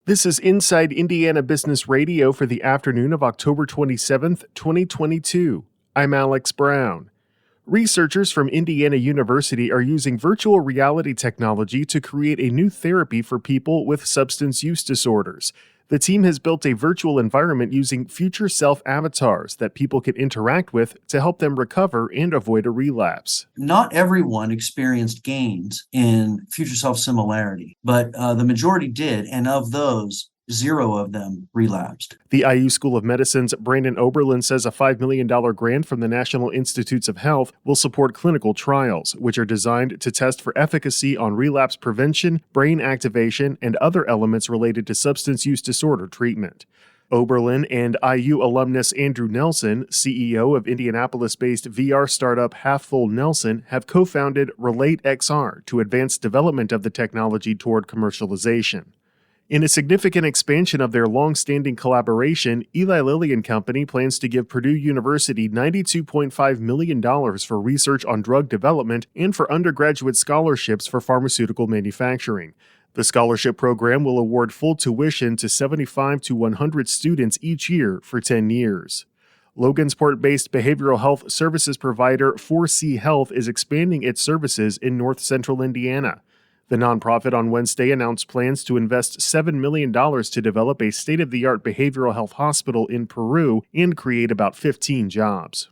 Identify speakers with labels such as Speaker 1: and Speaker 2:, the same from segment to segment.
Speaker 1: This is Inside Indiana Business Radio for the afternoon of October 27th, 2022. I'm Alex Brown. Researchers from Indiana University are using virtual reality technology to create a new therapy for people with substance use disorders. The team has built a virtual environment using future self avatars that people can interact with to help them recover and avoid a relapse.
Speaker 2: Not everyone experienced gains in future self similarity, but the majority did, and of those, 0 of them relapsed.
Speaker 1: The IU School of Medicine's Brandon Oberlin says a $5 million grant from the National Institutes of Health will support clinical trials, which are designed to test for efficacy on relapse prevention, brain activation, and other elements related to substance use disorder treatment. Oberlin and IU alumnus Andrew Nelson, CEO of Indianapolis-based VR startup Half Full Nelson, have co-founded Relate XR to advance development of the technology toward commercialization. In a significant expansion of their long-standing collaboration, Eli Lilly and Company plans to give Purdue University $92.5 million for research on drug development and for undergraduate scholarships for pharmaceutical manufacturing. The scholarship program will award full tuition to 75 to 100 students each year for 10 years. Logansport-based behavioral health services provider 4C Health is expanding its services in north central Indiana. The nonprofit on Wednesday announced plans to invest $7 million to develop a state-of-the-art behavioral health hospital in Peru and create about 15 jobs.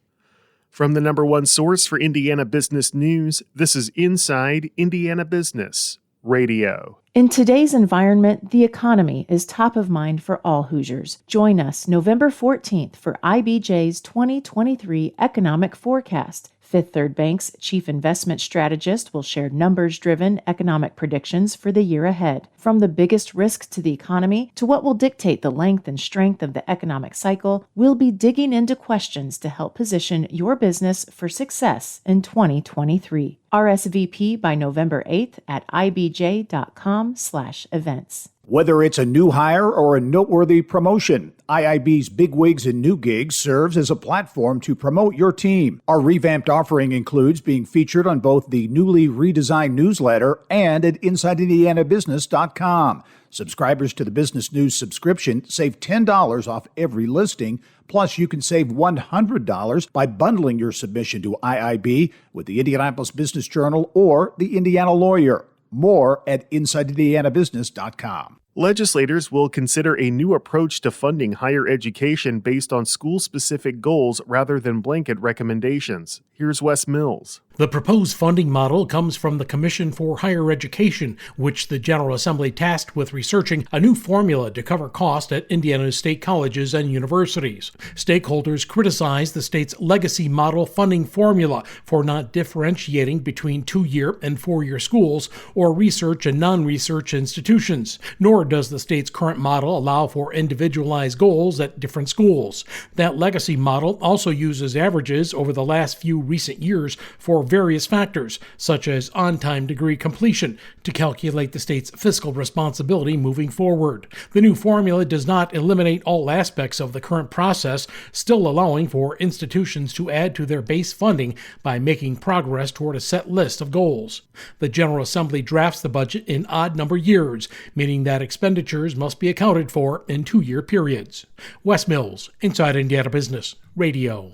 Speaker 1: From the number one source for Indiana business news, this is Inside Indiana Business Radio.
Speaker 3: In today's environment, the economy is top of mind for all Hoosiers. Join us November 14th for IBJ's 2023 Economic Forecast. Fifth Third Bank's chief investment strategist will share numbers-driven economic predictions for the year ahead. From the biggest risks to the economy to what will dictate the length and strength of the economic cycle, we'll be digging into questions to help position your business for success in 2023. RSVP by November 8th at ibj.com/events.
Speaker 4: Whether it's a new hire or a noteworthy promotion, IIB's Big Wigs and New Gigs serves as a platform to promote your team. Our revamped offering includes being featured on both the newly redesigned newsletter and at InsideIndianaBusiness.com. Subscribers to the Business News subscription save $10 off every listing. Plus, you can save $100 by bundling your submission to IIB with the Indianapolis Business Journal or the Indiana Lawyer. More at InsideIndianaBusiness.com.
Speaker 1: Legislators will consider a new approach to funding higher education based on school-specific goals rather than blanket recommendations. Here's Wes Mills.
Speaker 5: The proposed funding model comes from the Commission for Higher Education, which the General Assembly tasked with researching a new formula to cover cost at Indiana's state colleges and universities. Stakeholders criticized the state's legacy model funding formula for not differentiating between 2-year and 4-year schools or research and non-research institutions, nor does the state's current model allow for individualized goals at different schools. That legacy model also uses averages over the last few recent years for various factors, such as on-time degree completion, to calculate the state's fiscal responsibility moving forward. The new formula does not eliminate all aspects of the current process, still allowing for institutions to add to their base funding by making progress toward a set list of goals. The General Assembly drafts the budget in odd-number years, meaning that expenditures must be accounted for in 2-year periods. Wes Mills, Inside Indiana Business Radio.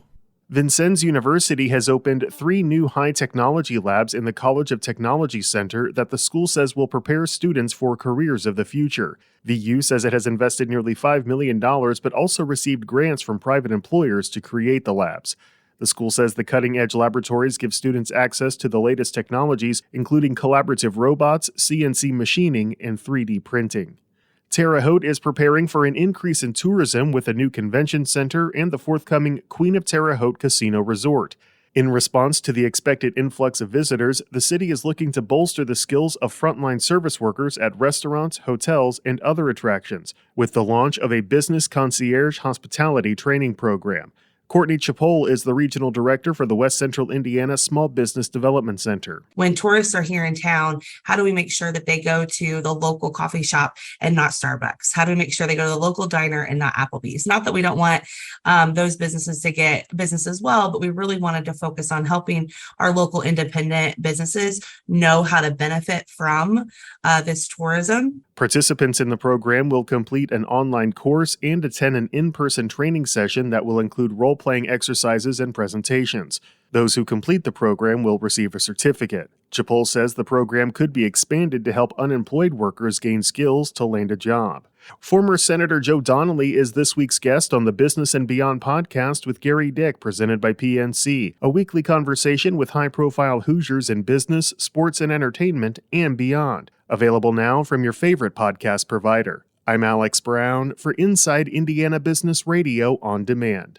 Speaker 1: Vincennes University has opened 3 new high-technology labs in the College of Technology Center that the school says will prepare students for careers of the future. VU says it has invested nearly $5 million but also received grants from private employers to create the labs. The school says the cutting-edge laboratories give students access to the latest technologies, including collaborative robots, CNC machining, and 3D printing. Terre Haute is preparing for an increase in tourism with a new convention center and the forthcoming Queen of Terre Haute Casino Resort. In response to the expected influx of visitors, the city is looking to bolster the skills of frontline service workers at restaurants, hotels, and other attractions with the launch of a business concierge hospitality training program. Courtney Chapole is the regional director for the West Central Indiana Small Business Development Center.
Speaker 6: When tourists are here in town, how do we make sure that they go to the local coffee shop and not Starbucks? How do we make sure they go to the local diner and not Applebee's? Not that we don't want those businesses to get business as well, but we really wanted to focus on helping our local independent businesses know how to benefit from this tourism.
Speaker 1: Participants in the program will complete an online course and attend an in-person training session that will include role-playing exercises and presentations. Those who complete the program will receive a certificate. Chapole says the program could be expanded to help unemployed workers gain skills to land a job. Former Senator Joe Donnelly is this week's guest on the Business and Beyond podcast with Gary Dick, presented by PNC, a weekly conversation with high-profile Hoosiers in business, sports, and entertainment, and beyond. Available now from your favorite podcast provider. I'm Alex Brown for Inside Indiana Business Radio on Demand.